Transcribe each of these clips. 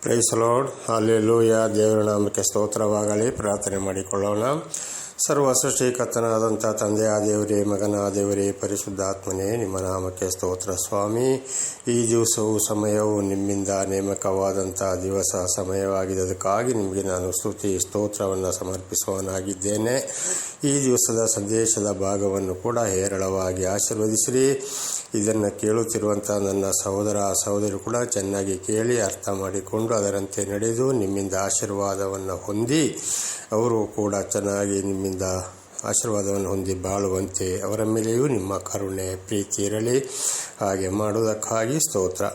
Price lord, hallelujah. ದೇವರ ನಾಮಕ್ಕೆ ಸ್ತೋತ್ರವಾಗಲಿ. ಪ್ರಾರ್ಥನೆ ಮಾಡಿಕೊಳ್ಳೋಣ. ಸರ್ವ ಸೃಷ್ಟಿಕರ್ತನಾದಂಥ ತಂದೆಯ ದೇವರೇ, ಮಗನ ದೇವರೇ, ಪರಿಶುದ್ಧಾತ್ಮನೇ, ನಿಮ್ಮ ನಾಮಕ್ಕೆ ಸ್ತೋತ್ರ ಸ್ವಾಮಿ. ಈ ದಿವಸವು ಸಮಯವು ನಿಮ್ಮಿಂದ ನೇಮಕವಾದಂಥ ದಿವಸ ಸಮಯವಾಗಿದೆ. ಅದಕ್ಕಾಗಿ ನಿಮಗೆ ನಾನು ಸ್ತುತಿ ಸ್ತೋತ್ರವನ್ನು ಸಮರ್ಪಿಸುವವನಾಗಿದ್ದೇನೆ. ಈ ದಿವಸದ ಸಂದೇಶದ ಭಾಗವನ್ನು ಕೂಡ ಹೇರಳವಾಗಿ ಆಶೀರ್ವದಿಸಿರಿ. ಇದನ್ನು ಕೇಳುತ್ತಿರುವಂಥ ನನ್ನ ಸಹೋದರ ಸಹೋದರಿ ಕೂಡ ಚೆನ್ನಾಗಿ ಕೇಳಿ ಅರ್ಥ ಮಾಡಿಕೊಂಡು ಅದರಂತೆ ನಡೆದು ನಿಮ್ಮಿಂದ ಆಶೀರ್ವಾದವನ್ನು ಹೊಂದಿ ಅವರು ಕೂಡ ಚೆನ್ನಾಗಿ ನಿಮ್ಮಿಂದ ಆಶೀರ್ವಾದವನ್ನು ಹೊಂದಿ ಬಾಳುವಂತೆ ಅವರ ಮೇಲೆಯೂ ನಿಮ್ಮ ಕರುಣೆ ಪ್ರೀತಿ ಇರಲಿ. ಹಾಗೆ ಮಾಡುವುದಕ್ಕಾಗಿ ಸ್ತೋತ್ರ.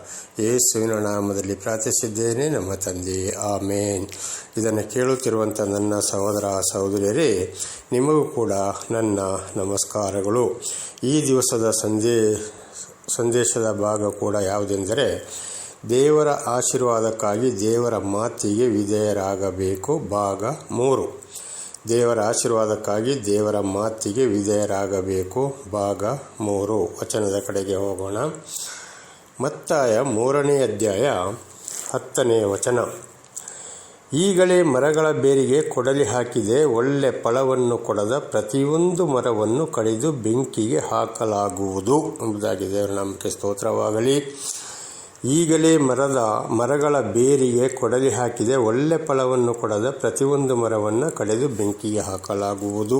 ಯೇಸುವಿನ ನಾಮದಲ್ಲಿ ಪ್ರಾರ್ಥಿಸಿದ್ದೇನೆ, ನಮ್ಮ ತಂದೆ, ಆಮೇನ್. ಇದನ್ನು ಕೇಳುತ್ತಿರುವಂಥ ನನ್ನ ಸಹೋದರ ಸಹೋದರಿಯರೇ, ನಿಮಗೂ ಕೂಡ ನನ್ನ ನಮಸ್ಕಾರಗಳು. ಈ ದಿವಸದ ಸಂದೇಶದ ಭಾಗ ಕೂಡ ಯಾವುದೆಂದರೆ, ದೇವರ ಆಶೀರ್ವಾದಕ್ಕಾಗಿ ದೇವರ ಮಾತಿಗೆ ವಿಧೇಯರಾಗಬೇಕು, ಭಾಗ 3. ದೇವರ ಆಶೀರ್ವಾದಕ್ಕಾಗಿ ದೇವರ ಮಾತಿಗೆ ವಿಧೇಯರಾಗಬೇಕು, ಭಾಗ 3. ವಚನದ ಕಡೆಗೆ ಹೋಗೋಣ. ಮತ್ತಾಯ 3ನೇ ಅಧ್ಯಾಯ 10ನೇ ವಚನ. ಈಗಲೇ ಮರಗಳ ಬೇರಿಗೆ ಕೊಡಲಿ ಹಾಕಿದೆ, ಒಳ್ಳೆ ಫಲವನ್ನು ಕೊಡದ ಪ್ರತಿಯೊಂದು ಮರವನ್ನು ಕಡಿದು ಬೆಂಕಿಗೆ ಹಾಕಲಾಗುವುದು ಎಂಬುದಾಗಿ ದೇವರ ನಾಮಕ್ಕೆ ಸ್ತೋತ್ರವಾಗಲಿ. ಈಗಲೇ ಮರಗಳ ಬೇರಿಗೆ ಕೊಡಲಿ ಹಾಕಿದೆ, ಒಳ್ಳೆ ಫಲವನ್ನು ಕೊಡದ ಪ್ರತಿಯೊಂದು ಮರವನ್ನು ಕಡಿದು ಬೆಂಕಿಗೆ ಹಾಕಲಾಗುವುದು.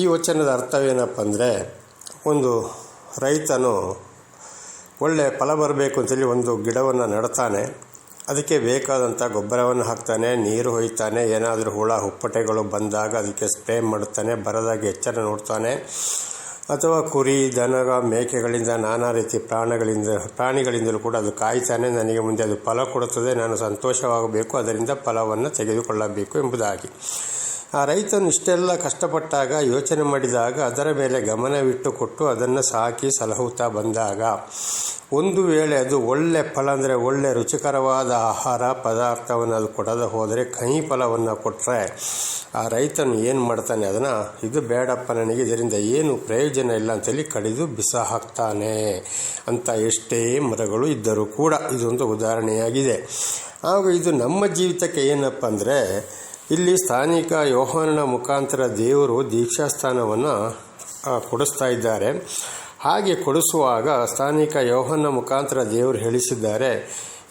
ಈ ವಚನದ ಅರ್ಥವೇನಪ್ಪ ಅಂದರೆ, ಒಂದು ರೈತನು ಒಳ್ಳೆ ಫಲ ಬರಬೇಕು ಅಂತೇಳಿ ಒಂದು ಗಿಡವನ್ನು ನೆಡ್ತಾನೆ. ಅದಕ್ಕೆ ಬೇಕಾದಂಥ ಗೊಬ್ಬರವನ್ನು ಹಾಕ್ತಾನೆ, ನೀರು ಹೊಯ್ತಾನೆ, ಏನಾದರೂ ಹುಳ ಹುಪ್ಪಟೆಗಳು ಬಂದಾಗ ಅದಕ್ಕೆ ಸ್ಪ್ರೇ ಮಾಡುತ್ತಾನೆ, ಬರದಾಗಿ ಎಚ್ಚರ ನೋಡ್ತಾನೆ. ಅಥವಾ ಕುರಿ, ದನ, ಮೇಕೆಗಳಿಂದ, ನಾನಾ ರೀತಿ ಪ್ರಾಣಿಗಳಿಂದಲೂ ಕೂಡ ಅದು ಕಾಯ್ತಾನೆ. ನನಗೆ ಮುಂದೆ ಅದು ಫಲ ಕೊಡುತ್ತದೆ, ನಾನು ಸಂತೋಷವಾಗಬೇಕು, ಅದರಿಂದ ಫಲವನ್ನು ತೆಗೆದುಕೊಳ್ಳಬೇಕು ಎಂಬುದಾಗಿ. ಆ ರೈತನು ಇಷ್ಟೆಲ್ಲ ಕಷ್ಟಪಟ್ಟಾಗ, ಯೋಚನೆ ಮಾಡಿದಾಗ, ಅದರ ಮೇಲೆ ಗಮನವಿಟ್ಟು ಕೊಟ್ಟು ಅದನ್ನು ಸಾಕಿ ಸಲಹುತ್ತಾ ಬಂದಾಗ, ಒಂದು ವೇಳೆ ಅದು ಒಳ್ಳೆ ಫಲ ಅಂದರೆ ಒಳ್ಳೆ ರುಚಿಕರವಾದ ಆಹಾರ ಪದಾರ್ಥವನ್ನು ಅದು ಕೊಡದೆ ಹೋದರೆ, ಕಹಿ ಫಲವನ್ನು ಕೊಟ್ಟರೆ ಆ ರೈತನು ಏನು ಮಾಡ್ತಾನೆ, ಅದನ್ನು ಇದು ಬೇಡಪ್ಪ, ನನಗೆ ಇದರಿಂದ ಏನು ಪ್ರಯೋಜನ ಇಲ್ಲ ಅಂತೇಳಿ ಕಡಿದು ಬಿಸ ಹಾಕ್ತಾನೆ ಅಂತ ಎಷ್ಟೇ ಮರಗಳು ಇದ್ದರೂ ಕೂಡ ಇದೊಂದು ಉದಾಹರಣೆಯಾಗಿದೆ. ಹಾಗೂ ಇದು ನಮ್ಮ ಜೀವಿತಕ್ಕೆ ಏನಪ್ಪ ಅಂದರೆ, ಇಲ್ಲಿ ಸ್ಥಾನಿಕ ಯೋಹಾನನ ಮುಖಾಂತರ ದೇವರು ದೀಕ್ಷಾಸ್ಥಾನವನ್ನು ಕೊಡಿಸ್ತಾ ಇದ್ದಾರೆ. ಹಾಗೆ ಕೊಡಿಸುವಾಗ ಸ್ಥಾನಿಕ ಯೋಹಾನನ ಮುಖಾಂತರ ದೇವರು ಹೇಳಿಸಿದ್ದಾರೆ,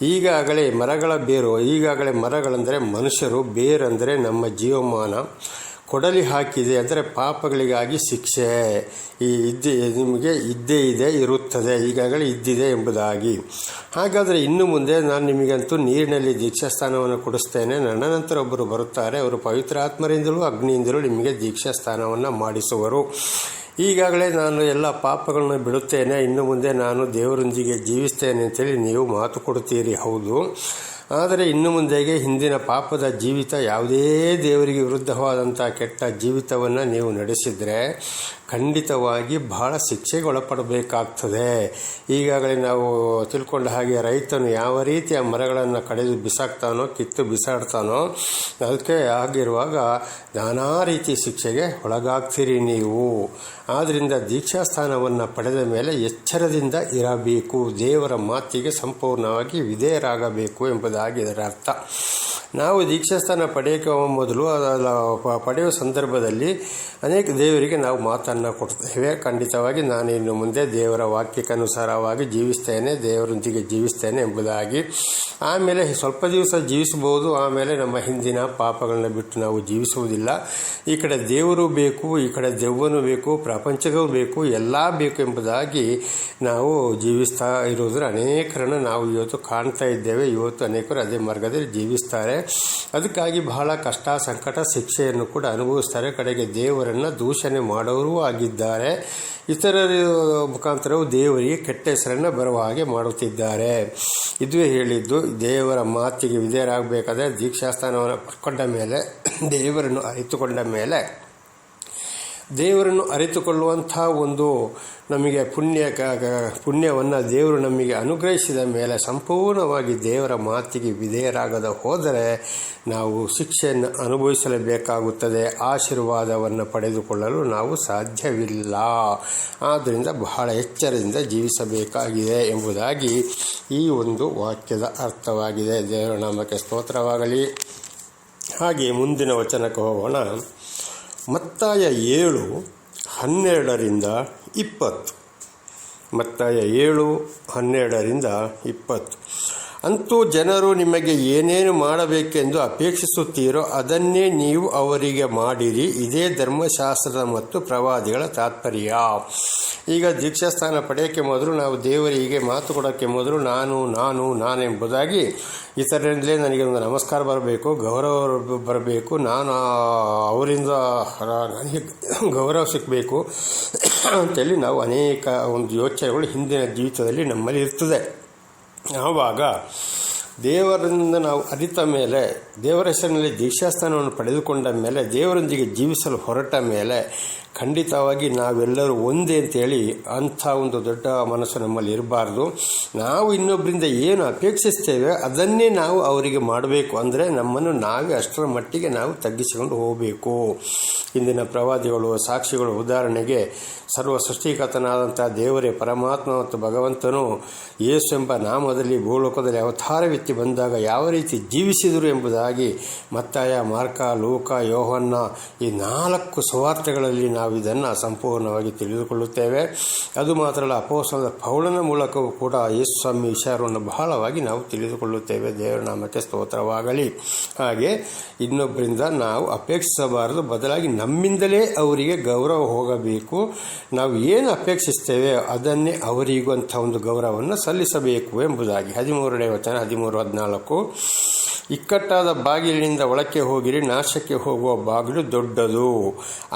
ಈಗಾಗಲೇ ಮರಗಳ ಬೇರು, ಈಗಾಗಲೇ ಮರಗಳಂದರೆ ಮನುಷ್ಯರು, ಬೇರಂದರೆ ನಮ್ಮ ಜೀವಮಾನ, ಕೊಡಲಿ ಹಾಕಿದೆ ಅಂದರೆ ಪಾಪಗಳಿಗಾಗಿ ಶಿಕ್ಷೆ ನಿಮಗೆ ಇದ್ದೇ ಇದೆ, ಇರುತ್ತದೆ, ಈಗಾಗಲೇ ಇದ್ದಿದೆ ಎಂಬುದಾಗಿ. ಹಾಗಾದರೆ ಇನ್ನು ಮುಂದೆ ನಾನು ನಿಮಗಂತೂ ನೀರಿನಲ್ಲಿ ದೀಕ್ಷಾಸ್ಥಾನವನ್ನು ಕೊಡಿಸ್ತೇನೆ, ನನ್ನ ನಂತರ ಒಬ್ಬರು ಬರುತ್ತಾರೆ, ಅವರು ಪವಿತ್ರಾತ್ಮರಿಂದಲೂ ಅಗ್ನಿಯಿಂದಲೂ ನಿಮಗೆ ದೀಕ್ಷಾಸ್ಥಾನವನ್ನು ಮಾಡಿಸುವರು. ಈಗಾಗಲೇ ನಾನು ಎಲ್ಲ ಪಾಪಗಳನ್ನು ಬಿಡುತ್ತೇನೆ, ಇನ್ನು ಮುಂದೆ ನಾನು ದೇವರೊಂದಿಗೆ ಜೀವಿಸ್ತೇನೆ ಅಂತೇಳಿ ನೀವು ಮಾತು ಕೊಡುತ್ತೀರಿ, ಹೌದು. ಆದರೆ ಇನ್ನು ಮುಂದೆಗೆ ಹಿಂದಿನ ಪಾಪದ ಜೀವಿತ, ಯಾವುದೇ ದೇವರಿಗೆ ವಿರುದ್ಧವಾದಂಥ ಕೆಟ್ಟ ಜೀವಿತವನ್ನು ನೀವು ನಡೆಸಿದರೆ ಖಂಡಿತವಾಗಿ ಬಹಳ ಶಿಕ್ಷೆಗೆ ಒಳಪಡಬೇಕಾಗ್ತದೆ. ಈಗಾಗಲೇ ನಾವು ತಿಳ್ಕೊಂಡ ಹಾಗೆ ರೈತನು ಯಾವ ರೀತಿ ಆ ಮರಗಳನ್ನು ಕಡಿದು ಬಿಸಾಕ್ತಾನೋ, ಕಿತ್ತು ಬಿಸಾಡ್ತಾನೋ, ಅದಕ್ಕೆ ಆಗಿರುವಾಗ ನಾನಾ ರೀತಿ ಶಿಕ್ಷೆಗೆ ಒಳಗಾಗ್ತೀರಿ ನೀವು. ಆದ್ದರಿಂದ ದೀಕ್ಷಾಸ್ಥಾನವನ್ನು ಪಡೆದ ಮೇಲೆ ಎಚ್ಚರದಿಂದ ಇರಬೇಕು, ದೇವರ ಮಾತಿಗೆ ಸಂಪೂರ್ಣವಾಗಿ ವಿಧೇಯರಾಗಬೇಕು ಎಂಬುದಾಗಿ ಇದರ ಅರ್ಥ. ನಾವು ದೀಕ್ಷಾಸ್ಥಾನ ಪಡೆಯೋಕೆ ಮೊದಲು ಪಡೆಯುವ ಸಂದರ್ಭದಲ್ಲಿ ಅನೇಕ ದೇವರಿಗೆ ನಾವು ಮಾತನ್ನು ಕೊಡ್ತೇವೆ. ಖಂಡಿತವಾಗಿ ನಾನು ಇನ್ನು ಮುಂದೆ ದೇವರ ವಾಕ್ಯಕ್ಕನುಸಾರವಾಗಿ ಜೀವಿಸ್ತೇನೆ, ದೇವರೊಂದಿಗೆ ಜೀವಿಸ್ತೇನೆ ಎಂಬುದಾಗಿ. ಆಮೇಲೆ ಸ್ವಲ್ಪ ದಿವಸ ಜೀವಿಸಬಹುದು, ಆಮೇಲೆ ನಮ್ಮ ಹಿಂದಿನ ಪಾಪಗಳನ್ನ ಬಿಟ್ಟು ನಾವು ಜೀವಿಸುವುದಿಲ್ಲ. ಈ ಕಡೆ ದೇವರು ಬೇಕು, ಈ ಕಡೆ ದೆವ್ವನೂ ಬೇಕು, ಪ್ರಪಂಚವೂ ಬೇಕು, ಎಲ್ಲ ಬೇಕು ಎಂಬುದಾಗಿ ನಾವು ಜೀವಿಸ್ತಾ ಇರೋದ್ರ ಅನೇಕರನ್ನು ನಾವು ಇವತ್ತು ಕಾಣ್ತಾ ಇದ್ದೇವೆ. ಇವತ್ತು ಅನೇಕರು ಅದೇ ಮಾರ್ಗದಲ್ಲಿ ಜೀವಿಸ್ತಾರೆ. ಅದಕ್ಕಾಗಿ ಬಹಳ ಕಷ್ಟ, ಸಂಕಟ, ಶಿಕ್ಷೆಯನ್ನು ಕೂಡ ಅನುಭವಿಸ್ತಾರೆ. ಕಡೆಗೆ ದೇವರನ್ನು ದೂಷಣೆ ಮಾಡೋರು ಆಗಿದ್ದಾರೆ. ಇತರರ ಮುಖಾಂತರವು ದೇವರಿಗೆ ಕೆಟ್ಟ ಹೆಸರನ್ನು ಬರುವ ಹಾಗೆ ಮಾಡುತ್ತಿದ್ದಾರೆ. ಇದುವೇ ಹೇಳಿದ್ದು, ದೇವರ ಮಾತಿಗೆ ವಿಧೇಯರಾಗಬೇಕಾದ್ರೆ ದೀಕ್ಷಾಸ್ಥಾನವನ್ನು ಪಡ್ಕೊಂಡ ಮೇಲೆ, ದೇವರನ್ನು ಅರಿತುಕೊಂಡ ಮೇಲೆ ದೇವರನ್ನು ಅರಿತುಕೊಳ್ಳುವಂಥ ಒಂದು ನಮಗೆ ಪುಣ್ಯವನ್ನು ದೇವರು ನಮಗೆ ಅನುಗ್ರಹಿಸಿದ ಮೇಲೆ ಸಂಪೂರ್ಣವಾಗಿ ದೇವರ ಮಾತಿಗೆ ವಿಧೇಯರಾಗದ ಹೋದರೆ ನಾವು ಶಿಕ್ಷೆಯನ್ನು ಅನುಭವಿಸಲೇಬೇಕಾಗುತ್ತದೆ. ಆಶೀರ್ವಾದವನ್ನು ಪಡೆದುಕೊಳ್ಳಲು ನಾವು ಸಾಧ್ಯವಿಲ್ಲ. ಆದ್ದರಿಂದ ಬಹಳ ಎಚ್ಚರದಿಂದ ಜೀವಿಸಬೇಕಾಗಿದೆ ಎಂಬುದಾಗಿ ಈ ಒಂದು ವಾಕ್ಯದ ಅರ್ಥವಾಗಿದೆ. ದೇವರ ನಾಮಕ್ಕೆ ಸ್ತೋತ್ರವಾಗಲಿ. ಹಾಗೆ ಮುಂದಿನ ವಚನಕ್ಕೆ ಹೋಗೋಣ. ಮತ್ತಾಯ 7:12-20. ಮತ್ತಾಯ 7:12-20. ಅಂತೂ ಜನರು ನಿಮಗೆ ಏನೇನು ಮಾಡಬೇಕೆಂದು ಅಪೇಕ್ಷಿಸುತ್ತೀರೋ ಅದನ್ನೇ ನೀವು ಅವರಿಗೆ ಮಾಡಿರಿ. ಇದೇ ಧರ್ಮಶಾಸ್ತ್ರದ ಮತ್ತು ಪ್ರವಾದಿಗಳ ತಾತ್ಪರ್ಯ. ಈಗ ದೀಕ್ಷಾಸ್ಥಾನ ಪಡೆಯೋಕ್ಕೆ ಮೊದಲು ನಾವು ದೇವರಿಗೆ ಮಾತು ಕೊಡೋಕ್ಕೆ ಮೊದಲು ನಾನೆಂಬುದಾಗಿ ಇತರರಿಂದಲೇ ನನಗೆ ಒಂದು ನಮಸ್ಕಾರ ಬರಬೇಕು, ಗೌರವ ಬರಬೇಕು, ನಾನು ಅವರಿಂದ ನನಗೆ ಗೌರವ ಸಿಕ್ಕಬೇಕು ಅಂತೇಳಿ ನಾವು ಅನೇಕ ಒಂದು ಯೋಚನೆಗಳು ಹಿಂದಿನ ಜೀವಿತದಲ್ಲಿ ನಮ್ಮಲ್ಲಿ ಇರ್ತದೆ. ಆವಾಗ ದೇವರಿಂದ ನಾವು ಅರಿತ ಮೇಲೆ, ದೇವರ ಹೆಸರಿನಲ್ಲಿ ದೀಕ್ಷಾಸ್ಥಾನವನ್ನು ಪಡೆದುಕೊಂಡ ಮೇಲೆ, ದೇವರೊಂದಿಗೆ ಜೀವಿಸಲು ಹೊರಟ ಮೇಲೆ ಖಂಡಿತವಾಗಿ ನಾವೆಲ್ಲರೂ ಒಂದೇ ಅಂತೇಳಿ ಅಂಥ ಒಂದು ದೊಡ್ಡ ಮನಸ್ಸು ನಮ್ಮಲ್ಲಿ ಇರಬಾರ್ದು. ನಾವು ಇನ್ನೊಬ್ಬರಿಂದ ಏನು ಅಪೇಕ್ಷಿಸ್ತೇವೆ ಅದನ್ನೇ ನಾವು ಅವರಿಗೆ ಮಾಡಬೇಕು. ಅಂದರೆ ನಮ್ಮನ್ನು ನಾವೇ ಅಷ್ಟರ ಮಟ್ಟಿಗೆ ನಾವು ತಗ್ಗಿಸಿಕೊಂಡು ಹೋಗಬೇಕು. ಇಂದಿನ ಪ್ರವಾದಿಗಳು, ಸಾಕ್ಷಿಗಳು, ಉದಾಹರಣೆಗೆ ಸರ್ವ ಸೃಷ್ಟಿಕರ್ತನಾದಂಥ ದೇವರೇ ಪರಮಾತ್ಮ ಮತ್ತು ಭಗವಂತನು ಯೇಸು ಎಂಬ ನಾಮದಲ್ಲಿ ಭೂಲೋಕದಲ್ಲಿ ಅವತಾರವೆತ್ತಿ ಬಂದಾಗ ಯಾವ ರೀತಿ ಜೀವಿಸಿದರು ಎಂಬುದಾಗಿ ಮತ್ತಾಯ, ಮಾರ್ಕ, ಲೂಕ, ಯೋಹನ್ನ ಈ 4 ಸುವಾರ್ತೆಗಳಲ್ಲಿ ನಾವು ಇದನ್ನು ಸಂಪೂರ್ಣವಾಗಿ ತಿಳಿದುಕೊಳ್ಳುತ್ತೇವೆ. ಅದು ಮಾತ್ರ ಅಲ್ಲ, ಅಪೊಸ್ತಲನಾದ ಪೌಲನ ಮೂಲಕವೂ ಕೂಡ ಯೇಸು ಸ್ವಾಮಿ ವಿಚಾರವನ್ನು ಬಹಳವಾಗಿ ನಾವು ತಿಳಿದುಕೊಳ್ಳುತ್ತೇವೆ. ದೇವರ ನಾಮಕ್ಕೆ ಸ್ತೋತ್ರವಾಗಲಿ. ಹಾಗೆ ಇನ್ನೊಬ್ಬರಿಂದ ನಾವು ಅಪೇಕ್ಷಿಸಬಾರದು, ಬದಲಾಗಿ ನಮ್ಮಿಂದಲೇ ಅವರಿಗೆ ಗೌರವ ಹೋಗಬೇಕು. ನಾವು ಏನು ಅಪೇಕ್ಷಿಸ್ತೇವೆ ಅದನ್ನೇ ಅವರಿಗೂ ಅಂಥ ಒಂದು ಗೌರವವನ್ನು ಸಲ್ಲಿಸಬೇಕು ಎಂಬುದಾಗಿ 13ನೇ ವಚನ 13-14. ಇಕ್ಕಟ್ಟಾದ ಬಾಗಿಲಿನಿಂದ ಒಳಕ್ಕೆ ಹೋಗಿರಿ, ನಾಶಕ್ಕೆ ಹೋಗುವ ಬಾಗಿಲು ದೊಡ್ಡದು,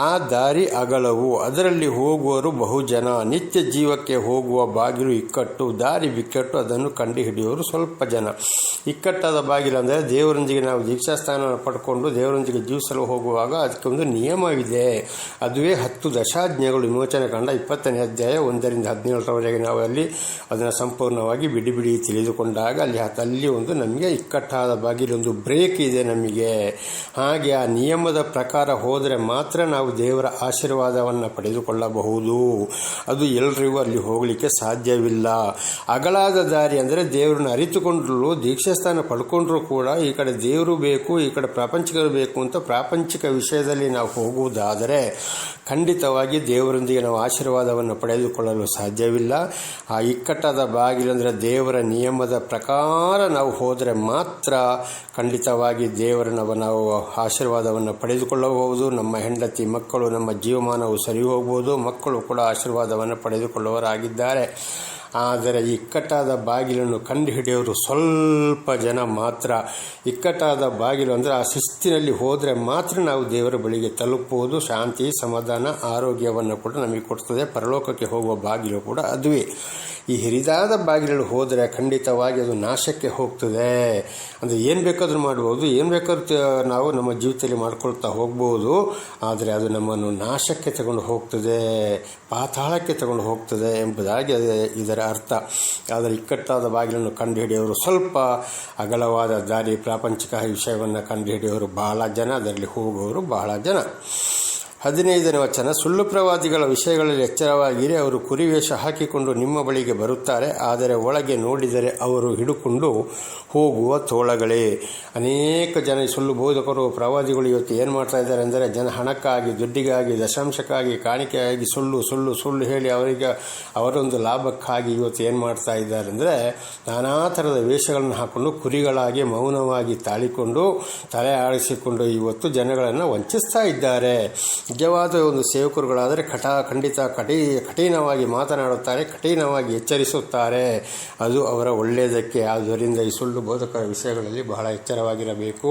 ಆ ದಾರಿ ಅಗಲವು, ಅದರಲ್ಲಿ ಹೋಗುವರು ಬಹುಜನ. ನಿತ್ಯ ಜೀವಕ್ಕೆ ಹೋಗುವ ಬಾಗಿಲು ಇಕ್ಕಟ್ಟು, ದಾರಿ ಬಿಕ್ಕಟ್ಟು, ಅದನ್ನು ಕಂಡುಹಿಡಿಯುವರು ಸ್ವಲ್ಪ ಜನ. ಇಕ್ಕಟ್ಟಾದ ಬಾಗಿಲು ಅಂದರೆ ದೇವರೊಂದಿಗೆ ನಾವು ದೀಕ್ಷಾಸ್ಥಾನವನ್ನು ಪಡ್ಕೊಂಡು ದೇವರೊಂದಿಗೆ ಜೀವಿಸಲು ಹೋಗುವಾಗ ಅದಕ್ಕೊಂದು ನಿಯಮವಿದೆ. ಅದುವೇ 10 ದಶಾಜ್ಞೆಗಳು. ವಿಮೋಚನಕಾಂಡ 20ನೇ ಅಧ್ಯಾಯ 1-17 ನಾವು ಅಲ್ಲಿ ಅದನ್ನು ಸಂಪೂರ್ಣವಾಗಿ ಬಿಡಿ ತಿಳಿದುಕೊಂಡಾಗ ಅಲ್ಲಿ ಒಂದು ನಮಗೆ ಇಕ್ಕಟ್ಟಾದ ಬಾಗಿಲೊಂದು ಬ್ರೇಕ್ ಇದೆ ನಮಗೆ. ಹಾಗೆ ಆ ನಿಯಮದ ಪ್ರಕಾರ ಹೋದರೆ ಮಾತ್ರ ನಾವು ದೇವರ ಆಶೀರ್ವಾದವನ್ನು ಪಡೆದುಕೊಳ್ಳಬಹುದು. ಅದು ಎಲ್ಲರಿಗೂ ಅಲ್ಲಿ ಹೋಗಲಿಕ್ಕೆ ಸಾಧ್ಯವಿಲ್ಲ. ಅಗಲಾದ ದಾರಿ ಅಂದರೆ ದೇವರನ್ನು ಅರಿತುಕೊಂಡ್ರು, ದೀಕ್ಷಾಸ್ಥಾನ ಪಡ್ಕೊಂಡ್ರೂ ಕೂಡ ಈ ಕಡೆ ದೇವರು ಬೇಕು, ಈ ಕಡೆ ಪ್ರಾಪಂಚಿಕರು ಬೇಕು ಅಂತ ಪ್ರಾಪಂಚಿಕ ವಿಷಯದಲ್ಲಿ ನಾವು ಹೋಗುವುದಾದರೆ ಖಂಡಿತವಾಗಿ ದೇವರೊಂದಿಗೆ ನಾವು ಆಶೀರ್ವಾದವನ್ನು ಪಡೆದುಕೊಳ್ಳಲು ಸಾಧ್ಯವಿಲ್ಲ. ಆ ಇಕ್ಕಟ್ಟಾದ ಬಾಗಿಲು ಅಂದರೆ ದೇವರ ನಿಯಮದ ಪ್ರಕಾರ ನಾವು ಹೋದರೆ ಮಾತ್ರ ಖಂಡಿತವಾಗಿ ದೇವರನ್ನು ನಾವು ಆಶೀರ್ವಾದವನ್ನು ಪಡೆದುಕೊಳ್ಳಬಹುದು. ನಮ್ಮ ಹೆಂಡತಿ, ಮಕ್ಕಳು, ನಮ್ಮ ಜೀವಮಾನವು ಸರಿ ಹೋಗ್ಬೋದು. ಮಕ್ಕಳು ಕೂಡ ಆಶೀರ್ವಾದವನ್ನು ಪಡೆದುಕೊಳ್ಳುವವರಾಗಿದ್ದಾರೆ. ಆದರೆ ಈ ಇಕ್ಕಟ್ಟಾದ ಬಾಗಿಲನ್ನು ಕಂಡುಹಿಡಿಯೋರು ಸ್ವಲ್ಪ ಜನ ಮಾತ್ರ. ಇಕ್ಕಟ್ಟಾದ ಬಾಗಿಲು ಅಂದರೆ ಆ ಶಿಸ್ತಿನಲ್ಲಿ ಹೋದರೆ ಮಾತ್ರ ನಾವು ದೇವರ ಬಳಿಗೆ ತಲುಪುವುದು. ಶಾಂತಿ, ಸಮಾಧಾನ, ಆರೋಗ್ಯವನ್ನು ಕೂಡ ನಮಗೆ ಕೊಡ್ತದೆ. ಪರಲೋಕಕ್ಕೆ ಹೋಗುವ ಬಾಗಿಲು ಕೂಡ ಅದುವೇ. ಈ ಹಿರಿದಾದ ಬಾಗಿಲಲ್ಲಿ ಹೋದರೆ ಖಂಡಿತವಾಗಿ ಅದು ನಾಶಕ್ಕೆ ಹೋಗ್ತದೆ. ಅಂದರೆ ಏನು ಬೇಕಾದರೂ ಮಾಡ್ಬೋದು, ಏನು ಬೇಕಾದ್ರೂ ನಾವು ನಮ್ಮ ಜೀವಿತದಲ್ಲಿ ಮಾಡ್ಕೊಳ್ತಾ ಹೋಗ್ಬೋದು. ಆದರೆ ಅದು ನಮ್ಮನ್ನು ನಾಶಕ್ಕೆ ತಗೊಂಡು ಹೋಗ್ತದೆ, ಪಾತಾಳಕ್ಕೆ ತಗೊಂಡು ಹೋಗ್ತದೆ ಎಂಬುದಾಗಿ ಇದರ ಅರ್ಥ. ಆದರೆ ಇಕ್ಕಟ್ಟಾದ ಬಾಗಿಲನ್ನು ಕಂಡುಹಿಡಿಯೋರು ಸ್ವಲ್ಪ, ಅಗಲವಾದ ದಾರಿ, ಪ್ರಾಪಂಚಿಕ ವಿಷಯವನ್ನು ಕಂಡುಹಿಡಿಯೋರು ಬಹಳ ಜನ, ಅದರಲ್ಲಿ ಹೋಗುವವರು ಬಹಳ ಜನ. 15ನೇ ವಚನ. ಸುಳ್ಳು ಪ್ರವಾದಿಗಳ ವಿಷಯಗಳಲ್ಲಿ ಎಚ್ಚರವಾಗಿರಿ. ಅವರು ಕುರಿವೇಷ ಹಾಕಿಕೊಂಡು ನಿಮ್ಮ ಬಳಿಗೆ ಬರುತ್ತಾರೆ, ಆದರೆ ಒಳಗೆ ನೋಡಿದರೆ ಅವರು ಹಿಡುಕೊಂಡು ಹೋಗುವ ತೋಳಗಳೇ. ಅನೇಕ ಜನ ಸುಳ್ಳು ಬೋಧಕರು, ಪ್ರವಾದಿಗಳು ಇವತ್ತು ಏನು ಮಾಡ್ತಾ ಇದ್ದಾರೆ ಅಂದರೆ ಹಣಕ್ಕಾಗಿ, ದುಡ್ಡಿಗಾಗಿ, ದಶಾಂಶಕ್ಕಾಗಿ, ಕಾಣಿಕೆಯಾಗಿ ಸುಳ್ಳು ಹೇಳಿ ಅವರೊಂದು ಲಾಭಕ್ಕಾಗಿ ಇವತ್ತು ಏನು ಮಾಡ್ತಾ ಇದ್ದಾರೆ ಅಂದರೆ ನಾನಾ ಥರದ ವೇಷಗಳನ್ನು ಹಾಕ್ಕೊಂಡು ಕುರಿಗಳಾಗಿ ಮೌನವಾಗಿ ತಾಳಿಕೊಂಡು ತಲೆ ಆಡಿಸಿಕೊಂಡು ಇವತ್ತು ಜನಗಳನ್ನು ವಂಚಿಸ್ತಾ ಇದ್ದಾರೆ. ನಿಜವಾದ ಒಂದು ಸೇವಕರುಗಳಾದರೆ ಖಂಡಿತ ಕಠಿಣವಾಗಿ ಮಾತನಾಡುತ್ತಾರೆ, ಕಠಿಣವಾಗಿ ಎಚ್ಚರಿಸುತ್ತಾರೆ. ಅದು ಅವರ ಒಳ್ಳೆಯದಕ್ಕೆ. ಆದ್ದರಿಂದ ಈ ಸುಳ್ಳು ಬೋಧಕರ ವಿಷಯಗಳಲ್ಲಿ ಬಹಳ ಎಚ್ಚರವಾಗಿರಬೇಕು.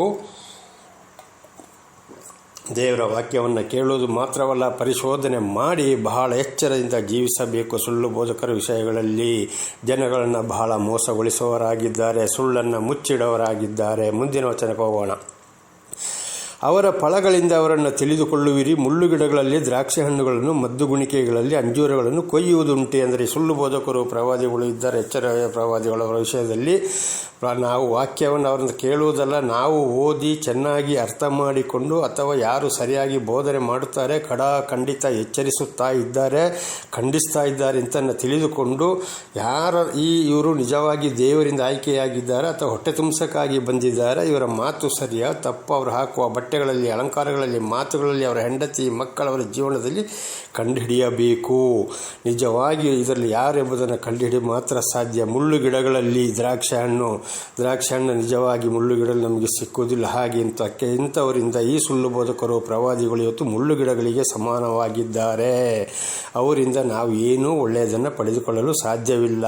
ದೇವರ ವಾಕ್ಯವನ್ನು ಕೇಳುವುದು ಮಾತ್ರವಲ್ಲ, ಪರಿಶೋಧನೆ ಮಾಡಿ ಬಹಳ ಎಚ್ಚರದಿಂದ ಜೀವಿಸಬೇಕು. ಸುಳ್ಳು ಬೋಧಕರ ವಿಷಯಗಳಲ್ಲಿ ಜನಗಳನ್ನು ಬಹಳ ಮೋಸಗೊಳಿಸುವವರಾಗಿದ್ದಾರೆ, ಸುಳ್ಳನ್ನು ಮುಚ್ಚಿಡೋರಾಗಿದ್ದಾರೆ. ಮುಂದಿನ ವಚನಕ್ಕೆ ಹೋಗೋಣ. ಅವರ ಫಲಗಳಿಂದ ಅವರನ್ನು ತಿಳಿದುಕೊಳ್ಳುವಿರಿ. ಮುಳ್ಳುಗಿಡಗಳಲ್ಲಿ ದ್ರಾಕ್ಷಿ ಹಣ್ಣುಗಳನ್ನು, ಮದ್ದುಗುಣಿಕೆಗಳಲ್ಲಿ ಅಂಜೂರಗಳನ್ನು ಕೊಯ್ಯುವುದುಂಟೆ. ಅಂದರೆ ಸುಳ್ಳು ಬೋಧಕರು, ಪ್ರವಾದಿಗಳು ಇದ್ದಾರೆ, ಎಚ್ಚರ ಪ್ರವಾದಿಗಳ ವಿಷಯದಲ್ಲಿ ನಾವು ವಾಕ್ಯವನ್ನು ಅವರನ್ನು ಕೇಳುವುದಲ್ಲ, ನಾವು ಓದಿ ಚೆನ್ನಾಗಿ ಅರ್ಥ ಮಾಡಿಕೊಂಡು, ಅಥವಾ ಯಾರು ಸರಿಯಾಗಿ ಬೋಧನೆ ಮಾಡುತ್ತಾರೆ, ಖಂಡಿತ ಎಚ್ಚರಿಸುತ್ತಾ ಇದ್ದಾರೆ, ಖಂಡಿಸ್ತಾ ಇದ್ದಾರೆ ಅಂತ ತಿಳಿದುಕೊಂಡು ಇವರು ನಿಜವಾಗಿ ದೇವರಿಂದ ಆಯ್ಕೆಯಾಗಿದ್ದಾರೆ ಅಥವಾ ಹೊಟ್ಟೆ ತುಂಬಿಸಕ್ಕಾಗಿ ಬಂದಿದ್ದಾರೆ, ಇವರ ಮಾತು ಸರಿಯಾ ತಪ್ಪು, ಅವರು ಹಾಕುವ ಬಟ್ಟೆಗಳಲ್ಲಿ, ಅಲಂಕಾರಗಳಲ್ಲಿ, ಮಾತುಗಳಲ್ಲಿ, ಅವರ ಹೆಂಡತಿ ಮಕ್ಕಳವರ ಜೀವನದಲ್ಲಿ ಕಂಡುಹಿಡಿಯಬೇಕು. ನಿಜವಾಗಿ ಇದರಲ್ಲಿ ಯಾರೆಂಬುದನ್ನು ಕಂಡುಹಿಡಿಯ ಮಾತ್ರ ಸಾಧ್ಯ. ಮುಳ್ಳು ಗಿಡಗಳಲ್ಲಿ ದ್ರಾಕ್ಷಿ ಹಣ್ಣು ನಿಜವಾಗಿ ಮುಳ್ಳು ಗಿಡಗಳು ನಮಗೆ ಸಿಕ್ಕುವುದಿಲ್ಲ. ಹಾಗೆ ಇಂಥವರಿಂದ ಈ ಸುಳ್ಳು ಬೋಧಕರು, ಪ್ರವಾದಿಗಳು ಇವತ್ತು ಮುಳ್ಳು ಗಿಡಗಳಿಗೆ ಸಮಾನವಾಗಿದ್ದಾರೆ. ಅವರಿಂದ ನಾವು ಏನೂ ಒಳ್ಳೆಯದನ್ನು ಪಡೆದುಕೊಳ್ಳಲು ಸಾಧ್ಯವಿಲ್ಲ.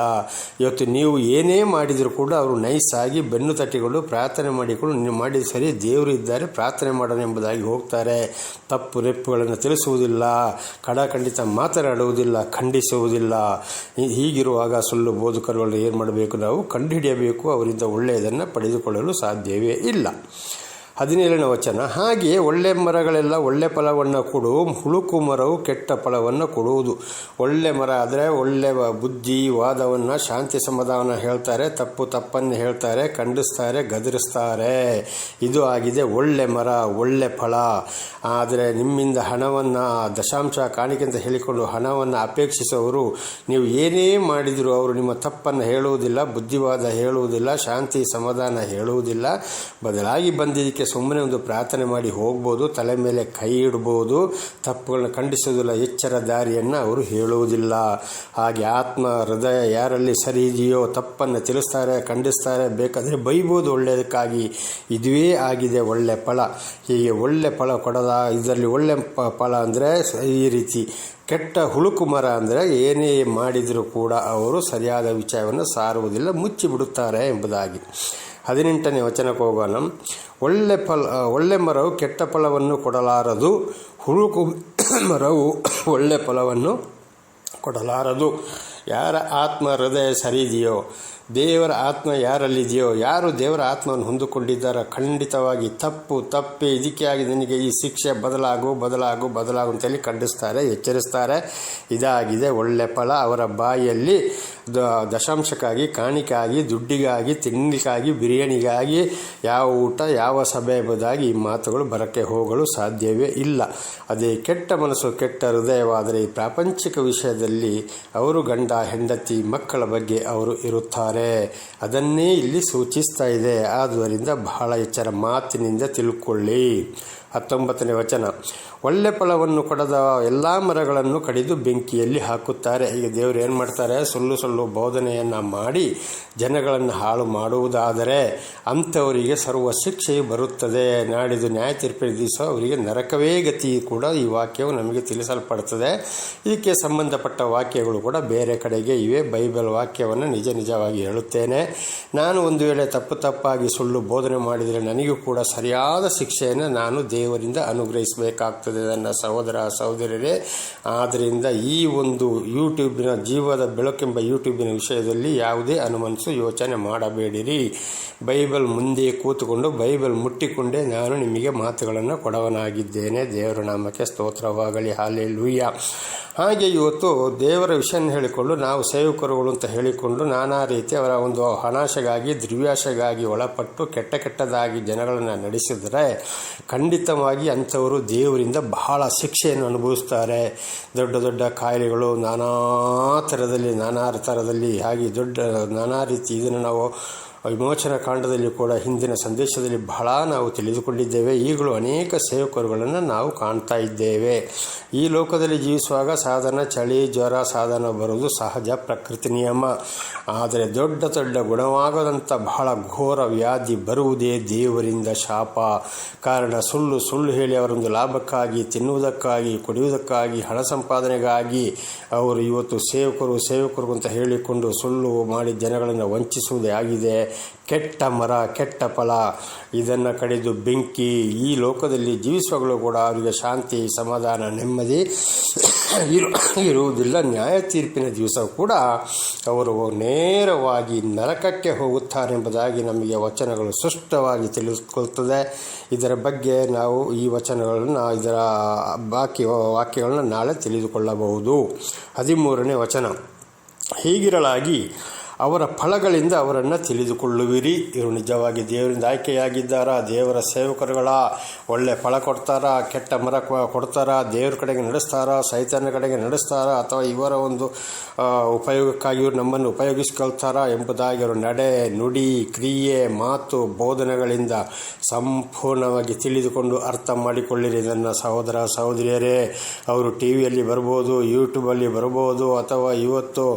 ಇವತ್ತು ನೀವು ಏನೇ ಮಾಡಿದರೂ ಕೂಡ ಅವರು ನೈಸಾಗಿ ಬೆನ್ನು ತಟ್ಟಿಕೊಂಡು ಪ್ರಾರ್ಥನೆ ಮಾಡಿಕೊಂಡು ಮಾಡಿದ ಸರಿ, ದೇವರು ಇದ್ದಾರೆ, ಪ್ರಾರ್ಥನೆ ಮಾಡೋಣ ಎಂಬುದಾಗಿ ಹೋಗ್ತಾರೆ. ತಪ್ಪು ರೆಪ್ಪುಗಳನ್ನು ತಿಳಿಸುವುದಿಲ್ಲ, ಖಂಡಿತ ಮಾತನಾಡುವುದಿಲ್ಲ, ಖಂಡಿಸುವುದಿಲ್ಲ. ಹೀಗಿರುವಾಗ ಸುಳ್ಳು ಬೋಧಕರುಗಳು ಏನು ಮಾಡಬೇಕು? ನಾವು ಕಂಡುಹಿಡಿಯಬೇಕು. ಅವರಿಂದ ಒಳ್ಳೆಯದನ್ನು ಪಡೆದುಕೊಳ್ಳಲು ಸಾಧ್ಯವೇ ಇಲ್ಲ. 17ನೇ ವಚನ, ಹಾಗೆಯೇ ಒಳ್ಳೆ ಮರಗಳೆಲ್ಲ ಒಳ್ಳೆ ಫಲವನ್ನು ಕೊಡು, ಹುಳುಕು ಮರವು ಕೆಟ್ಟ ಫಲವನ್ನು ಕೊಡುವುದು. ಒಳ್ಳೆ ಮರ ಆದರೆ ಒಳ್ಳೆ ಬುದ್ಧಿ, ವಾದವನ್ನು, ಶಾಂತಿ ಸಮಾಧಾನ ಹೇಳ್ತಾರೆ, ತಪ್ಪನ್ನು ಹೇಳ್ತಾರೆ, ಖಂಡಿಸ್ತಾರೆ, ಗದರಿಸ್ತಾರೆ. ಇದು ಆಗಿದೆ ಒಳ್ಳೆ ಮರ, ಒಳ್ಳೆ ಫಲ. ಆದರೆ ನಿಮ್ಮಿಂದ ಹಣವನ್ನು, ದಶಾಂಶ ಕಾಣಿಕೆ ಅಂತ ಹೇಳಿಕೊಂಡು ಹಣವನ್ನು ಅಪೇಕ್ಷಿಸುವವರು, ನೀವು ಏನೇ ಮಾಡಿದರೂ ಅವರು ನಿಮ್ಮ ತಪ್ಪನ್ನು ಹೇಳುವುದಿಲ್ಲ, ಬುದ್ಧಿವಾದ ಹೇಳುವುದಿಲ್ಲ, ಶಾಂತಿ ಸಮಾಧಾನ ಹೇಳುವುದಿಲ್ಲ. ಬದಲಾಗಿ ಬಂದಿದ್ದಕ್ಕೆ ಸುಮ್ಮನೆ ಒಂದು ಪ್ರಾರ್ಥನೆ ಮಾಡಿ ಹೋಗ್ಬೋದು, ತಲೆ ಮೇಲೆ ಕೈ ಇಡ್ಬೋದು, ತಪ್ಪುಗಳನ್ನ ಖಂಡಿಸುವುದಿಲ್ಲ, ಎಚ್ಚರ ದಾರಿಯನ್ನು ಅವರು ಹೇಳುವುದಿಲ್ಲ. ಹಾಗೆ ಆತ್ಮ ಹೃದಯ ಯಾರಲ್ಲಿ ಸರಿ ಇದೆಯೋ ತಪ್ಪನ್ನು ತಿಳಿಸ್ತಾರೆ, ಖಂಡಿಸ್ತಾರೆ, ಬೇಕಾದರೆ ಬೈಬೋದು ಒಳ್ಳೆಯದಕ್ಕಾಗಿ. ಇದುವೇ ಆಗಿದೆ ಒಳ್ಳೆ ಫಲ. ಹೀಗೆ ಒಳ್ಳೆ ಫಲ ಇದರಲ್ಲಿ ಒಳ್ಳೆ ಫಲ ಅಂದರೆ ಈ ರೀತಿ. ಕೆಟ್ಟ ಹುಳುಕು ಮರ ಅಂದರೆ ಏನೇ ಮಾಡಿದರೂ ಕೂಡ ಅವರು ಸರಿಯಾದ ವಿಷಯವನ್ನು ಸಾರುವುದಿಲ್ಲ, ಮುಚ್ಚಿಬಿಡುತ್ತಾರೆ ಎಂಬುದಾಗಿ. 18ನೇ ವಚನಕ್ಕೆ ಹೋಗೋಣ. ಒಳ್ಳೆ ಮರವು ಕೆಟ್ಟ ಫಲವನ್ನು ಕೊಡಲಾರದು, ಹುಳುಕು ಮರವು ಒಳ್ಳೆ ಫಲವನ್ನು ಕೊಡಲಾರದು. ಯಾರ ಆತ್ಮ ಹೃದಯ ಸರಿ ಇದೆಯೋ, ದೇವರ ಆತ್ಮ ಯಾರಲ್ಲಿದೆಯೋ, ಯಾರು ದೇವರ ಆತ್ಮವನ್ನು ಹೊಂದಿಕೊಂಡಿದ್ದಾರೋ ಖಂಡಿತವಾಗಿ ತಪ್ಪೇ ಇದಕ್ಕೆ ಆಗಿ ನಿನಗೆ ಈ ಶಿಕ್ಷೆ ಬದಲಾಗು ಅಂತೇಳಿ ಖಂಡಿಸ್ತಾರೆ, ಎಚ್ಚರಿಸ್ತಾರೆ. ಇದಾಗಿದೆ ಒಳ್ಳೆ ಫಲ. ಅವರ ಬಾಯಿಯಲ್ಲಿ ದಶಾಂಶಕ್ಕಾಗಿ, ಕಾಣಿಕೆಯಾಗಿ, ದುಡ್ಡಿಗಾಗಿ, ತಿಂಡಿಗಾಗಿ, ಬಿರಿಯಾನಿಗಾಗಿ, ಯಾವ ಊಟ, ಯಾವ ಸಭೆ ಎಂಬುದಾಗಿ ಈ ಮಾತುಗಳು ಬರಕ್ಕೆ ಹೋಗಲು ಸಾಧ್ಯವೇ ಇಲ್ಲ. ಅದೇ ಕೆಟ್ಟ ಮನಸ್ಸು, ಕೆಟ್ಟ ಹೃದಯವಾದರೆ ಈ ಪ್ರಾಪಂಚಿಕ ವಿಷಯದಲ್ಲಿ ಅವರು ಗಂಡ, ಹೆಂಡತಿ, ಮಕ್ಕಳ ಬಗ್ಗೆ ಅವರು ಇರುತ್ತಾರೆ. ಅದನ್ನೇ ಇಲ್ಲಿ ಸೂಚಿಸ್ತಾ ಇದೆ. ಆದುದರಿಂದ ಬಹಳ ಎಚ್ಚರ, ಮಾತಿನಿಂದ ತಿಳ್ಕೊಳ್ಳಿ. 19ನೇ ವಚನ, ಒಳ್ಳೆ ಫಲವನ್ನು ಕೊಡದ ಎಲ್ಲ ಮರಗಳನ್ನು ಕಡಿದು ಬೆಂಕಿಯಲ್ಲಿ ಹಾಕುತ್ತಾರೆ. ಈಗ ದೇವರು ಏನು ಮಾಡ್ತಾರೆ? ಸುಳ್ಳು ಬೋಧನೆಯನ್ನು ಮಾಡಿ ಜನಗಳನ್ನು ಹಾಳು ಮಾಡುವುದಾದರೆ ಅಂಥವರಿಗೆ ಸರ್ವ ಶಿಕ್ಷೆಯು ಬರುತ್ತದೆ. ನಾಡಿದ್ದು ನ್ಯಾಯ ತೀರ್ಪಿನ ದಿವಸ ಅವರಿಗೆ ನರಕವೇ ಗತಿ ಕೂಡ ಈ ವಾಕ್ಯವು ನಮಗೆ ತಿಳಿಸಲ್ಪಡುತ್ತದೆ. ಇದಕ್ಕೆ ಸಂಬಂಧಪಟ್ಟ ವಾಕ್ಯಗಳು ಕೂಡ ಬೇರೆ ಕಡೆಗೆ ಇವೆ. ಬೈಬಲ್ ವಾಕ್ಯವನ್ನು ನಿಜವಾಗಿ ಹೇಳುತ್ತೇನೆ. ನಾನು ಒಂದು ವೇಳೆ ತಪ್ಪಾಗಿ ಸುಳ್ಳು ಬೋಧನೆ ಮಾಡಿದರೆ ನನಗೂ ಕೂಡ ಸರಿಯಾದ ಶಿಕ್ಷೆಯನ್ನು ನಾನು ದೇವರಿಂದ ಅನುಗ್ರಹಿಸಬೇಕಾಗ್ತದೆ ನನ್ನ ಸಹೋದರ ಸಹೋದರರೇ. ಆದ್ದರಿಂದ ಈ ಒಂದು ಯೂಟ್ಯೂಬಿನ ಜೀವದ ಬೆಳಕೆಂಬ ಯೂಟ್ಯೂಬಿನ ವಿಷಯದಲ್ಲಿ ಯಾವುದೇ ಅನುಮಾನಿಸು ಯೋಚನೆ ಮಾಡಬೇಡಿರಿ. ಬೈಬಲ್ ಮುಂದೆ ಕೂತುಕೊಂಡು ಬೈಬಲ್ ಮುಟ್ಟಿಕೊಂಡೇ ನಾನು ನಿಮಗೆ ಮಾತುಗಳನ್ನು ಕೊಡವನಾಗಿದ್ದೇನೆ. ದೇವರ ನಾಮಕ್ಕೆ ಸ್ತೋತ್ರವಾಗಲಿ. ಹಲ್ಲೆಲೂಯಾ. ಹಾಗೆ ಇವತ್ತು ದೇವರ ವಿಷಯವನ್ನು ಹೇಳಿಕೊಂಡು ನಾವು ಸೇವಕರುಗಳು ಅಂತ ಹೇಳಿಕೊಂಡು ನಾನಾ ರೀತಿ ಅವರ ಒಂದು ಹಣಾಶೆಗಾಗಿ, ದ್ರವ್ಯಾಶೆಗಾಗಿ ಒಳಪಟ್ಟು ಕೆಟ್ಟದಾಗಿ ಜನಗಳನ್ನು ನಡೆಸಿದರೆ ಖಂಡಿತವಾಗಿ ಅಂಥವರು ದೇವರಿಂದ ಬಹಳ ಶಿಕ್ಷೆಯನ್ನು ಅನುಭವಿಸ್ತಾರೆ. ದೊಡ್ಡ ಕಾಯಿಲೆಗಳು ನಾನಾ ಥರದಲ್ಲಿ ಹಾಗೆ ನಾನಾ ರೀತಿ ಇದನ್ನು ನಾವು ವಿಮೋಚನಾ ಕಾಂಡದಲ್ಲಿ ಕೂಡ ಹಿಂದಿನ ಸಂದೇಶದಲ್ಲಿ ಬಹಳ ನಾವು ತಿಳಿದುಕೊಂಡಿದ್ದೇವೆ. ಈಗಲೂ ಅನೇಕ ಸೇವಕರುಗಳನ್ನು ನಾವು ಕಾಣ್ತಾ ಇದ್ದೇವೆ. ಈ ಲೋಕದಲ್ಲಿ ಜೀವಿಸುವಾಗ ಸಾಧಾರಣ ಚಳಿ, ಜ್ವರ ಸಾಧಾರಣ ಬರುವುದು ಸಹಜ, ಪ್ರಕೃತಿ ನಿಯಮ. ಆದರೆ ದೊಡ್ಡ ಗುಣವಾಗದಂಥ ಬಹಳ ಘೋರ ವ್ಯಾಧಿ ಬರುವುದೇ ದೇವರಿಂದ ಶಾಪ. ಕಾರಣ ಸುಳ್ಳು ಹೇಳಿ ಅವರೊಂದು ಲಾಭಕ್ಕಾಗಿ, ತಿನ್ನುವುದಕ್ಕಾಗಿ, ಕುಡಿಯುವುದಕ್ಕಾಗಿ, ಹಣ ಸಂಪಾದನೆಗಾಗಿ ಅವರು ಇವತ್ತು ಸೇವಕರು ಅಂತ ಹೇಳಿಕೊಂಡು ಸುಳ್ಳು ಮಾಡಿ ಜನಗಳನ್ನು ವಂಚಿಸುವುದೇ ಆಗಿದೆ. ಕೆಟ್ಟ ಮರ, ಕೆಟ್ಟ ಫಲ ಇದನ್ನು ಕಡಿದು ಬೆಂಕಿ. ಈ ಲೋಕದಲ್ಲಿ ಜೀವಿಸುವಾಗಲೂ ಕೂಡ ಅವರಿಗೆ ಶಾಂತಿ, ಸಮಾಧಾನ, ನೆಮ್ಮದಿ ಇರುವುದಿಲ್ಲ. ನ್ಯಾಯ ತೀರ್ಪಿನ ದಿವಸ ಕೂಡ ಅವರು ನೇರವಾಗಿ ನರಕಕ್ಕೆ ಹೋಗುತ್ತಾರೆಂಬುದಾಗಿ ನಮಗೆ ವಚನಗಳು ಸ್ಪಷ್ಟವಾಗಿ ತಿಳಿದುಕೊಳ್ಳುತ್ತದೆ. ಇದರ ಬಗ್ಗೆ ನಾವು ಈ ವಚನಗಳನ್ನು, ಇದರ ವಾಕ್ಯಗಳನ್ನು ನಾಳೆ ತಿಳಿದುಕೊಳ್ಳಬಹುದು. 13ನೇ ವಚನ, ಹೀಗಿರಲಾಗಿ ಅವರ ಫಲಗಳಿಂದ ಅವರನ್ನು ತಿಳಿದುಕೊಳ್ಳುವಿರಿ. ಇವರು ನಿಜವಾಗಿ ದೇವರಿಂದ ಆಯ್ಕೆಯಾಗಿದ್ದಾರಾ? ದೇವರ ಸೇವಕರುಗಳ? ಒಳ್ಳೆ ಫಲ ಕೊಡ್ತಾರಾ? ಕೆಟ್ಟ ಮರ ಕೊಡ್ತಾರಾ? ದೇವ್ರ ಕಡೆಗೆ ನಡೆಸ್ತಾರಾ? ಸೈತಾನ ಕಡೆಗೆ ನಡೆಸ್ತಾರಾ? ಅಥವಾ ಇವರ ಒಂದು ಉಪಯೋಗಕ್ಕಾಗಿ ಇವರು ನಮ್ಮನ್ನು ಉಪಯೋಗಿಸ್ಕೊಳ್ತಾರಾ ಎಂಬುದಾಗಿ ಅವರು ನಡೆ, ನುಡಿ, ಕ್ರಿಯೆ, ಮಾತು, ಬೋಧನೆಗಳಿಂದ ಸಂಪೂರ್ಣವಾಗಿ ತಿಳಿದುಕೊಂಡು ಅರ್ಥ ಮಾಡಿಕೊಳ್ಳಿರಿ. ನನ್ನ ಸಹೋದರ ಸಹೋದರಿಯರೇ, ಅವರು ಟಿ ವಿಯಲ್ಲಿ ಬರ್ಬೋದು, ಯೂಟ್ಯೂಬಲ್ಲಿ ಬರ್ಬೋದು, ಅಥವಾ ಇವತ್ತು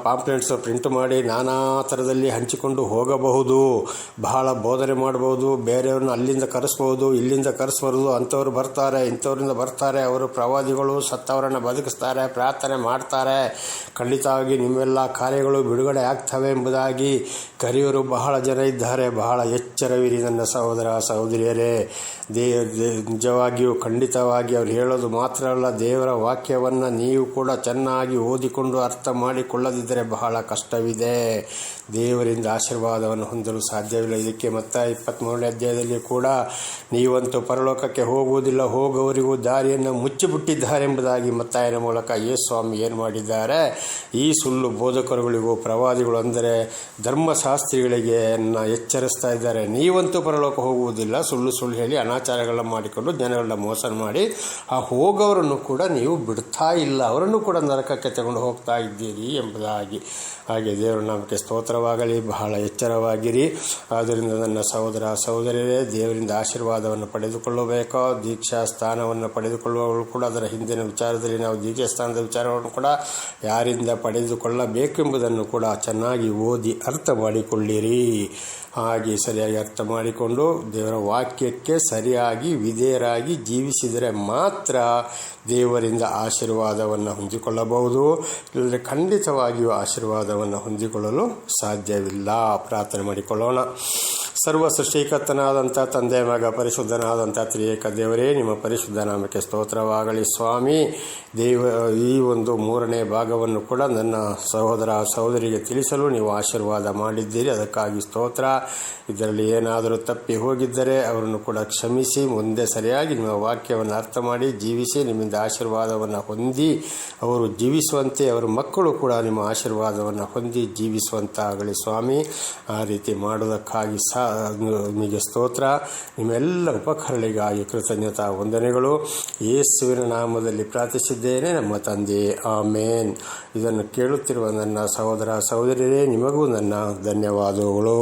ಪಾಂಪ್ಲೆಟ್ಸ್ ಪ್ರಿಂಟ್ ಮಾಡಿ ನಾನಾ ಥರದಲ್ಲಿ ಹಂಚಿಕೊಂಡು ಹೋಗಬಹುದು. ಬಹಳ ಬೋಧನೆ ಮಾಡಬಹುದು, ಬೇರೆಯವ್ರನ್ನ ಅಲ್ಲಿಂದ ಕರೆಸ್ಬೋದು, ಇಲ್ಲಿಂದ ಕರೆಸ್ಬಾರ್ದು, ಅಂಥವ್ರು ಬರ್ತಾರೆ, ಇಂಥವ್ರಿಂದ ಬರ್ತಾರೆ, ಅವರು ಪ್ರವಾದಿಗಳು, ಸತ್ತವರನ್ನು ಬದುಕಿಸ್ತಾರೆ, ಪ್ರಾರ್ಥನೆ ಮಾಡ್ತಾರೆ, ಖಂಡಿತವಾಗಿ ನಿಮ್ಮೆಲ್ಲ ಕಾರ್ಯಗಳು ಬಿಡುಗಡೆ ಆಗ್ತವೆ ಎಂಬುದಾಗಿ ಕರೆಯೋರು ಬಹಳ ಜನ ಇದ್ದಾರೆ. ಬಹಳ ಎಚ್ಚರವಿರಿ ನನ್ನ ಸಹೋದರ ಸಹೋದರಿಯರೇ. ನಿಜವಾಗಿಯೂ ಖಂಡಿತವಾಗಿ ಅವ್ರು ಹೇಳೋದು ಮಾತ್ರ ಅಲ್ಲ, ದೇವರ ವಾಕ್ಯವನ್ನು ನೀವು ಕೂಡ ಚೆನ್ನಾಗಿ ಓದಿಕೊಂಡು ಅರ್ಥ ಮಾಡಿಕೊಳ್ಳದಿದ್ದರೆ ಬಹಳ ಕಷ್ಟವಿದೆ. ದೇವರಿಂದ ಆಶೀರ್ವಾದವನ್ನು ಹೊಂದಲು ಸಾಧ್ಯವಿಲ್ಲ. ಇದಕ್ಕೆ ಮತ್ತಾಯ 23ನೇ ಅಧ್ಯಾಯದಲ್ಲಿ ಕೂಡ ನೀವಂತೂ ಪರಲೋಕಕ್ಕೆ ಹೋಗುವುದಿಲ್ಲ, ಹೋಗುವವರಿಗೂ ದಾರಿಯನ್ನು ಮುಚ್ಚಿಬಿಟ್ಟಿದ್ದಾರೆ ಎಂಬುದಾಗಿ ಮತ್ತಾಯನ ಮೂಲಕ ಯೇಸು ಸ್ವಾಮಿ ಏನು ಮಾಡಿದ್ದಾರೆ? ಈ ಸುಳ್ಳು ಬೋಧಕರುಗಳಿಗೂ ಪ್ರವಾದಿಗಳು ಅಂದರೆ ಧರ್ಮಶಾಸ್ತ್ರಿಗಳಿಗೆ ಎಚ್ಚರಿಸ್ತಾ ಇದ್ದಾರೆ. ನೀವಂತೂ ಪರಲೋಕ ಹೋಗುವುದಿಲ್ಲ, ಸುಳ್ಳು ಹೇಳಿ ಅನಾಚಾರಗಳನ್ನ ಮಾಡಿಕೊಂಡು ಜನಗಳನ್ನ ಮೋಸ ಮಾಡಿ ಆ ಹೋಗೋವರನ್ನು ಕೂಡ ನೀವು ಬಿಡ್ತಾ ಇಲ್ಲ, ಅವರನ್ನು ಕೂಡ ನರಕಕ್ಕೆ ತಗೊಂಡು ಹೋಗ್ತಾ ಇದ್ದೀರಿ ಎಂಬುದಾಗಿ. ಹಾಗೆ ದೇವರ ನಾಮಕ್ಕೆ ಸ್ತೋತ್ರವಾಗಲಿ. ಬಹಳ ಎಚ್ಚರವಾಗಿರಿ. ಆದ್ದರಿಂದ ನನ್ನ ಸಹೋದರ ಸಹೋದರಿಯರೇ, ದೇವರಿಂದ ಆಶೀರ್ವಾದವನ್ನು ಪಡೆದುಕೊಳ್ಳಬೇಕೋ, ದೀಕ್ಷಾ ಸ್ಥಾನವನ್ನು ಪಡೆದುಕೊಳ್ಳುವವರು ಕೂಡ ಅದರ ಹಿಂದಿನ ವಿಚಾರದಲ್ಲಿ ನಾವು ದೀಕ್ಷಾ ಸ್ಥಾನದ ವಿಚಾರವನ್ನು ಕೂಡ ಯಾರಿಂದ ಪಡೆದುಕೊಳ್ಳಬೇಕೆಂಬುದನ್ನು ಕೂಡ ಚೆನ್ನಾಗಿ ಓದಿ ಅರ್ಥ ಮಾಡಿಕೊಳ್ಳಿರಿ. ಹಾಗೆ ಸರಿಯಾಗಿ ಅರ್ಥ ಮಾಡಿಕೊಂಡು ದೇವರ ವಾಕ್ಯಕ್ಕೆ ಸರಿಯಾಗಿ ವಿಧೇಯರಾಗಿ ಜೀವಿಸಿದರೆ ಮಾತ್ರ ದೇವರಿಂದ ಆಶೀರ್ವಾದವನ್ನು ಹೊಂದಿಕೊಳ್ಳಬಹುದು. ಇಲ್ಲದೆ ಖಂಡಿತವಾಗಿಯೂ ಆಶೀರ್ವಾದವನ್ನು ಹೊಂದಿಕೊಳ್ಳಲು ಸಾಧ್ಯವಿಲ್ಲ. ಪ್ರಾರ್ಥನೆ ಮಾಡಿಕೊಳ್ಳೋಣ. ಸರ್ವ ಸೃಷ್ಟಿಕರ್ತನಾದಂಥ ತಂದೆ, ಮಗ, ಪರಿಶುದ್ಧನಾದಂಥ ತ್ರಿಯೇಕ ದೇವರೇ, ನಿಮ್ಮ ಪರಿಶುದ್ಧ ನಾಮಕ್ಕೆ ಸ್ತೋತ್ರವಾಗಲಿ ಸ್ವಾಮಿ. ಈ ಒಂದು 3ನೇ ಭಾಗವನ್ನು ಕೂಡ ನನ್ನ ಸಹೋದರ ಸಹೋದರಿಗೆ ತಿಳಿಸಲು ನೀವು ಆಶೀರ್ವಾದ ಮಾಡಿದ್ದೀರಿ, ಅದಕ್ಕಾಗಿ ಸ್ತೋತ್ರ. ಇದರಲ್ಲಿ ಏನಾದರೂ ತಪ್ಪಿ ಹೋಗಿದ್ದರೆ ಅವರನ್ನು ಕೂಡ ಕ್ಷಮಿಸಿ, ಮುಂದೆ ಸರಿಯಾಗಿ ನಿಮ್ಮ ವಾಕ್ಯವನ್ನು ಅರ್ಥ ಮಾಡಿ ಜೀವಿಸಿ ನಿಮ್ಮಿಂದ ಆಶೀರ್ವಾದವನ್ನು ಹೊಂದಿ ಅವರು ಜೀವಿಸುವಂತೆ, ಅವರ ಮಕ್ಕಳು ಕೂಡ ನಿಮ್ಮ ಆಶೀರ್ವಾದವನ್ನು ಹೊಂದಿ ಜೀವಿಸುವಂತಾಗಲಿ ಸ್ವಾಮಿ. ಆ ರೀತಿ ಮಾಡೋದಕ್ಕಾಗಿ ನಿಮಗೆ ಸ್ತೋತ್ರ. ನಿಮ್ಮೆಲ್ಲ ಉಪಕರಣಗಳಿಗಾಗಿ ಕೃತಜ್ಞತಾ ವಂದನೆಗಳು. ಯೇಸುವಿನ ನಾಮದಲ್ಲಿ ಪ್ರಾರ್ಥಿಸಿದ್ದೇನೆ ನಮ್ಮ ತಂದೆ, ಆಮೇನ್. ಇದನ್ನು ಕೇಳುತ್ತಿರುವ ನನ್ನ ಸಹೋದರ ಸಹೋದರಿಯರೇ, ನಿಮಗೂ ನನ್ನ ಧನ್ಯವಾದಗಳು.